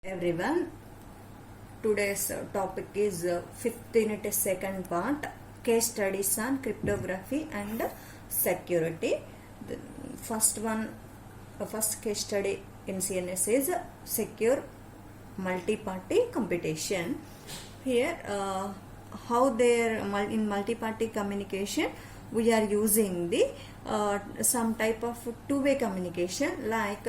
Everyone, today's topic is fifth unit second part, case studies on cryptography and security. The first case study in CNS is secure multi-party computation. Here how there in multi-party communication we are using the some type of two-way communication, like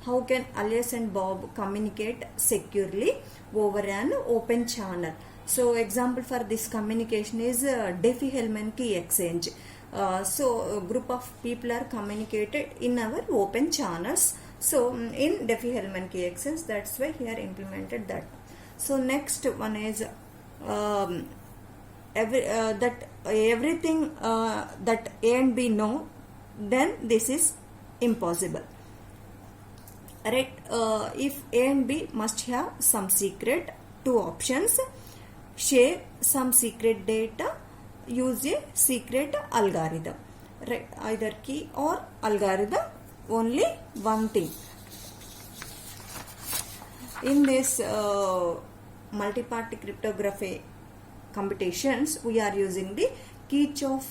how can Alice and Bob communicate securely over an open channel. So example for this communication is Diffie-Hellman key exchange. So a group of people are communicated in our open channels. So in Diffie-Hellman key exchange, that's why here implemented that. So next one is everything that A and B know, then this is impossible. Right? If A and B must have some secret, two options: share some secret data, use a secret algorithm. Right? Either key or algorithm, only one thing. In this multi-party cryptography computations, we are using the Kirchhoff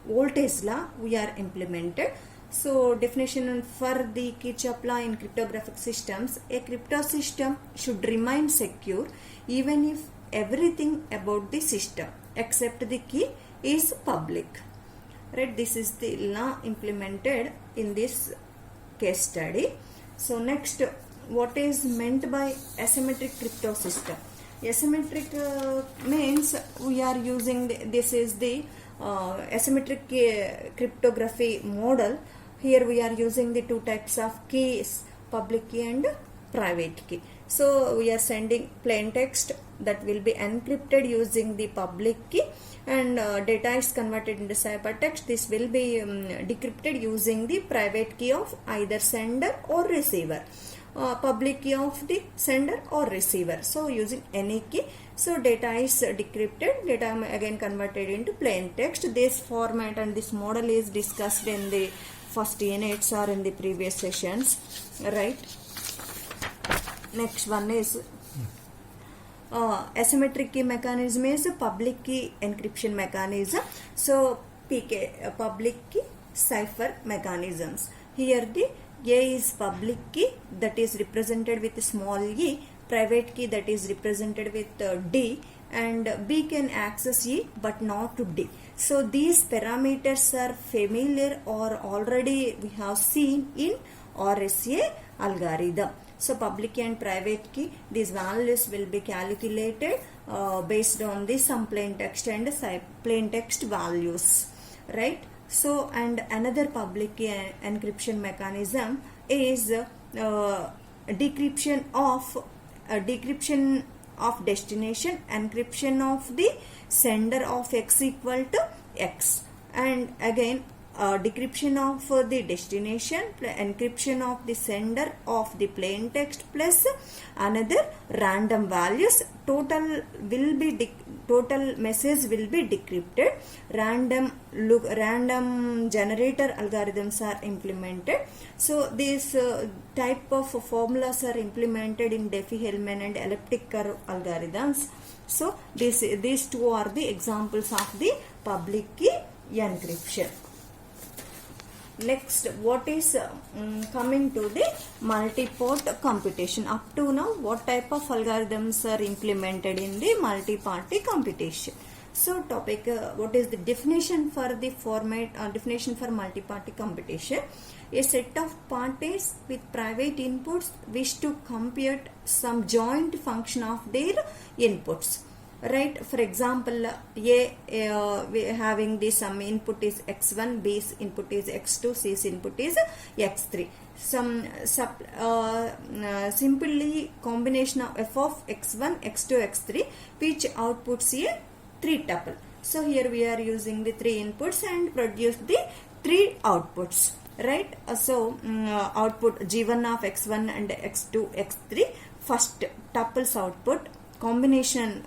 voltage law we are implemented. So definition for the Kirchhoff law in cryptographic systems: a crypto system should remain secure even if everything about the system except the key is public. Right? This is the law implemented in this case study. So next, what is meant by asymmetric crypto system? Asymmetric means we are using this is the asymmetric cryptography model. Here we are using the two types of keys, public key and private key. So we are sending plain text that will be encrypted using the public key, and data is converted into ciphertext. This will be decrypted using the private key of either sender or receiver. Public key of the sender or receiver. So using any key, so data is decrypted, data again converted into plain text. This format and this model is discussed in the first units or in the previous sessions, right? Next one is asymmetric key mechanism is public key encryption mechanism. So PK, public key cipher mechanisms. Here the A is public key, that is represented with small e, private key that is represented with D, and B can access E but not to D. So these parameters are familiar or already we have seen in RSA algorithm. So public key and private key, these values will be calculated based on the some plain text and plain text values, right? So, and another public key encryption mechanism is decryption of destination, encryption of the sender of x equal to x, and again decryption of the destination, encryption of the sender of the plain text plus another random values. Total message will be decrypted. Random generator algorithms are implemented. So these type of formulas are implemented in Diffie-Hellman and elliptic curve algorithms. So these two are the examples of the public key encryption. Next, what is coming to the multi-port computation? Up to now, what type of algorithms are implemented in the multi-party computation? So topic, what is the definition for the format, definition for multi-party computation? A set of parties with private inputs wish to compute some joint function of their inputs. Right? For example, we having the some input is x1, B's input is x2, C's input is x3. Some simply combination of f of x1, x2, x3, which outputs a 3 tuple. So here we are using the 3 inputs and produce the 3 outputs. Right? So output g1 of x1 and x2, x3, first tuples output. Combination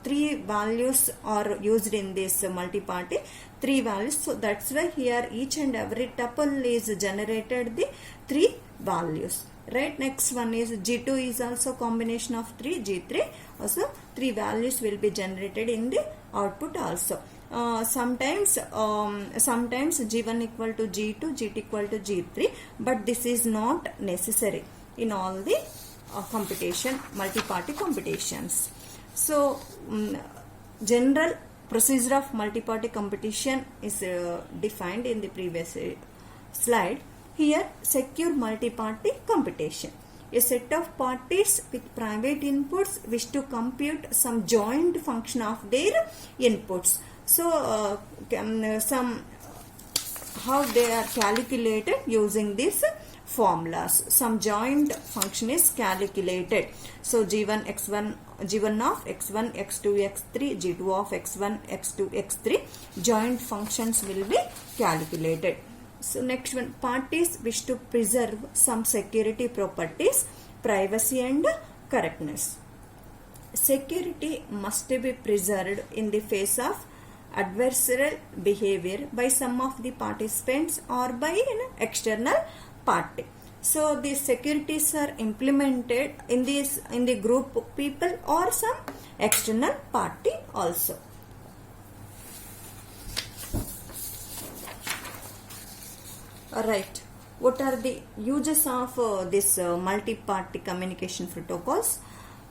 3 values are used in this multi-party, 3 values. So that's why here each and every tuple is generated the 3 values. right? Next one is G2 is also combination of 3, G3 also 3 values will be generated in the output also. Sometimes G1 equal to G2, G2 equal to G3, but this is not necessary in all the computation, multi-party computations. So general procedure of multi-party computation is defined in the previous slide. Here, secure multi-party computation. A set of parties with private inputs wish to compute some joint function of their inputs. So, how they are calculated using these formulas. Some joint function is calculated. So, G1 x1, G1 of x1, x2, x3, G2 of x1, x2, x3 joint functions will be calculated. So next one, parties wish to preserve some security properties, privacy and correctness. Security must be preserved in the face of adversarial behavior by some of the participants or by an external party. So these securities are implemented in the group of people or some external party also. Right. What are the uses of this multi-party communication protocols?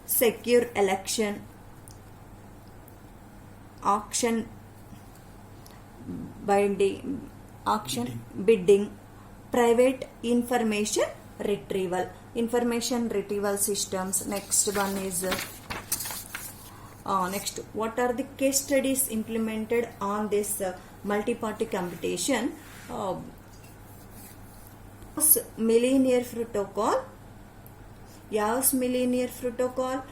Secure election, auction bidding, private information retrieval systems. Next one is next, what are the case studies implemented on this multi-party computation? Yavs Millennium Protocol,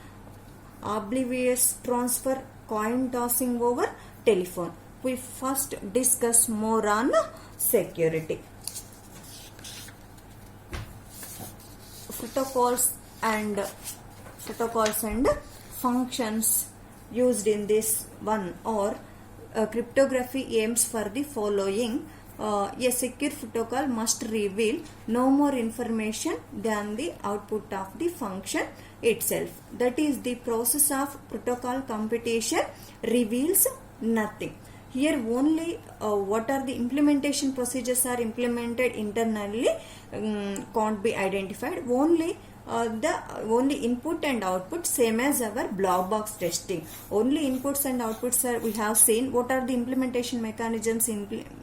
oblivious transfer, coin tossing over telephone. We first discuss more on security. Protocols and functions used in this one, or cryptography aims for the following. A secure protocol must reveal no more information than the output of the function itself. That is, the process of protocol computation reveals nothing. Here only what are the implementation procedures are implemented internally can't be identified. Only only input and output, same as our black box testing. Only inputs and outputs are we have seen. What are the implementation mechanisms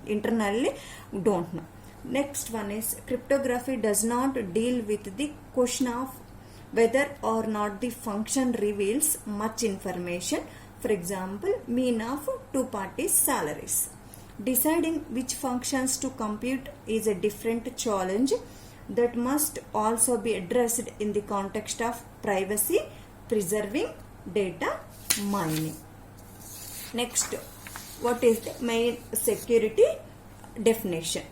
internally? Don't know. Next one is cryptography does not deal with the question of whether or not the function reveals much information. For example, mean of two parties' salaries. Deciding which functions to compute is a different challenge that must also be addressed in the context of privacy, preserving data mining. Next, what is the main security definition?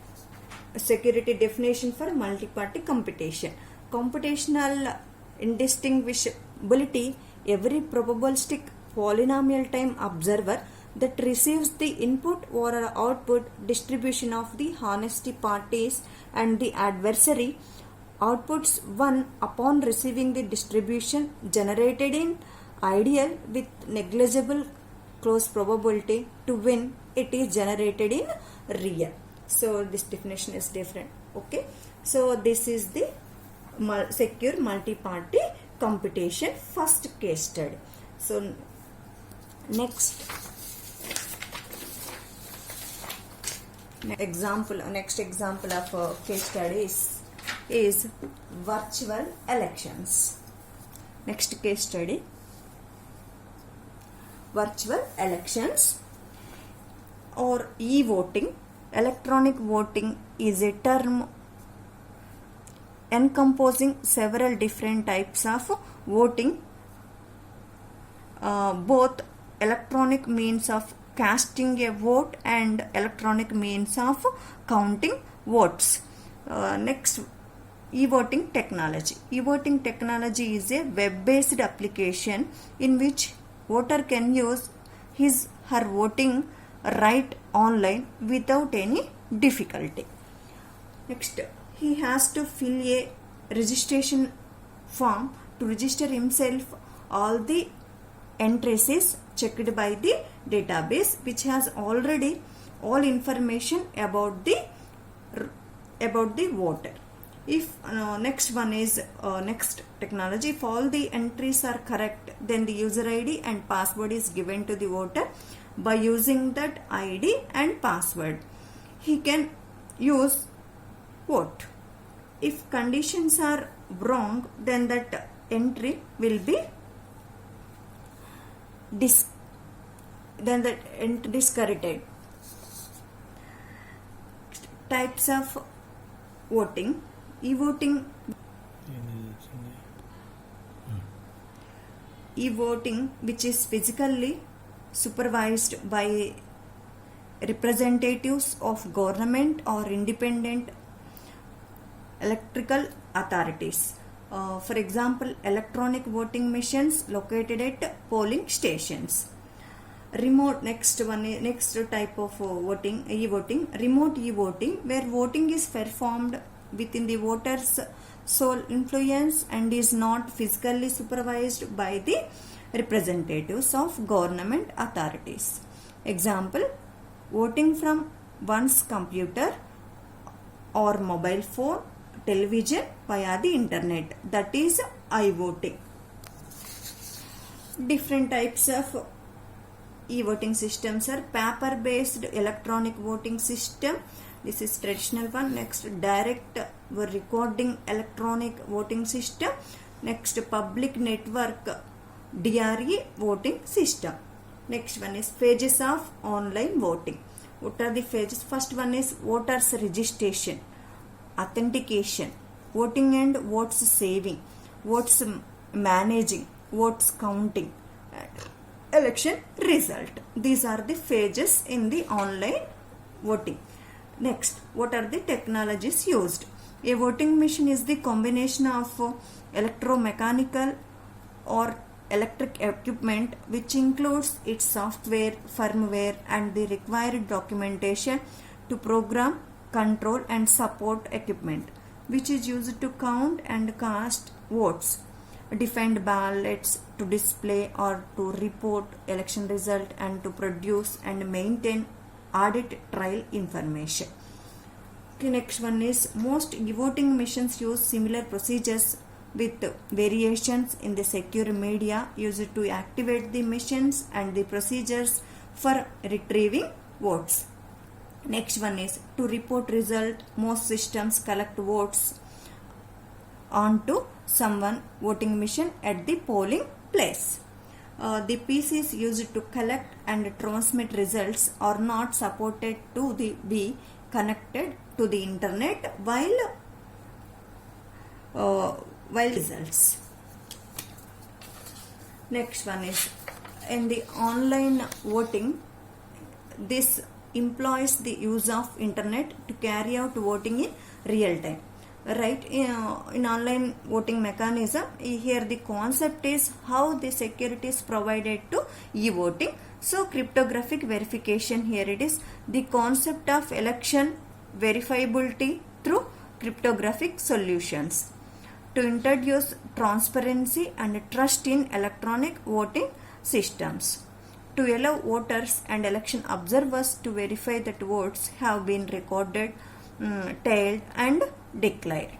Security definition for multi-party computation. Computational indistinguishability, every probabilistic polynomial time observer that receives the input or output distribution of the honesty parties and the adversary outputs 1 upon receiving the distribution generated in ideal with negligible close probability to win it is generated in real. So this definition is different. Okay, so this is the secure multi-party computation first case study. So next example of case study is virtual elections. Next case study, virtual elections or e-voting. Electronic voting is a term encompassing several different types of voting, both electronic means of casting a vote and electronic means of counting votes. Next, e-voting technology. E-voting technology is a web-based application in which voter can use his/her voting right online without any difficulty. Next, he has to fill a registration form to register himself. All the entries is checked by the database, which has already all information about the voter. If next one is next technology, if all the entries are correct, then the user ID and password is given to the voter. By using that ID and password, he can use vote. If conditions are wrong, then that entry will be discarded. Types of voting. E-voting, which is physically supervised by representatives of government or independent electoral authorities. For example, electronic voting machines located at polling stations. Remote, next type of voting, e-voting. Remote e-voting, where voting is performed within the voter's sole influence and is not physically supervised by the representatives of government authorities. Example, voting from one's computer or mobile phone, television, via the internet, that is i-voting. Different types of e-voting systems are paper-based electronic voting system. This is traditional one. Next, direct recording electronic voting system. Next, public network DRE voting system. Next one is phases of online voting. What are the phases? First one is voters registration, authentication, voting and votes saving, votes managing, votes counting, election result. These are the phases in the online voting. Next, what are the technologies used? A voting machine is the combination of electromechanical or electric equipment which includes its software, firmware and the required documentation to program, control and support equipment, which is used to count and cast votes, defend ballots, to display or to report election result and to produce and maintain audit trail information. Okay, next one is most e-voting machines use similar procedures with variations in the secure media used to activate the machines and the procedures for retrieving votes. Next one is to report result. Most systems collect votes onto someone voting machine at the polling place. The PCs used to collect and transmit results are not supported to be connected to the internet while results. Next one is in the online voting. This employs the use of internet to carry out voting in real time. Right, in online voting mechanism, here the concept is how the security is provided to e-voting. So cryptographic verification, here it is the concept of election verifiability through cryptographic solutions to introduce transparency and trust in electronic voting systems, to allow voters and election observers to verify that votes have been recorded, tallied and declared.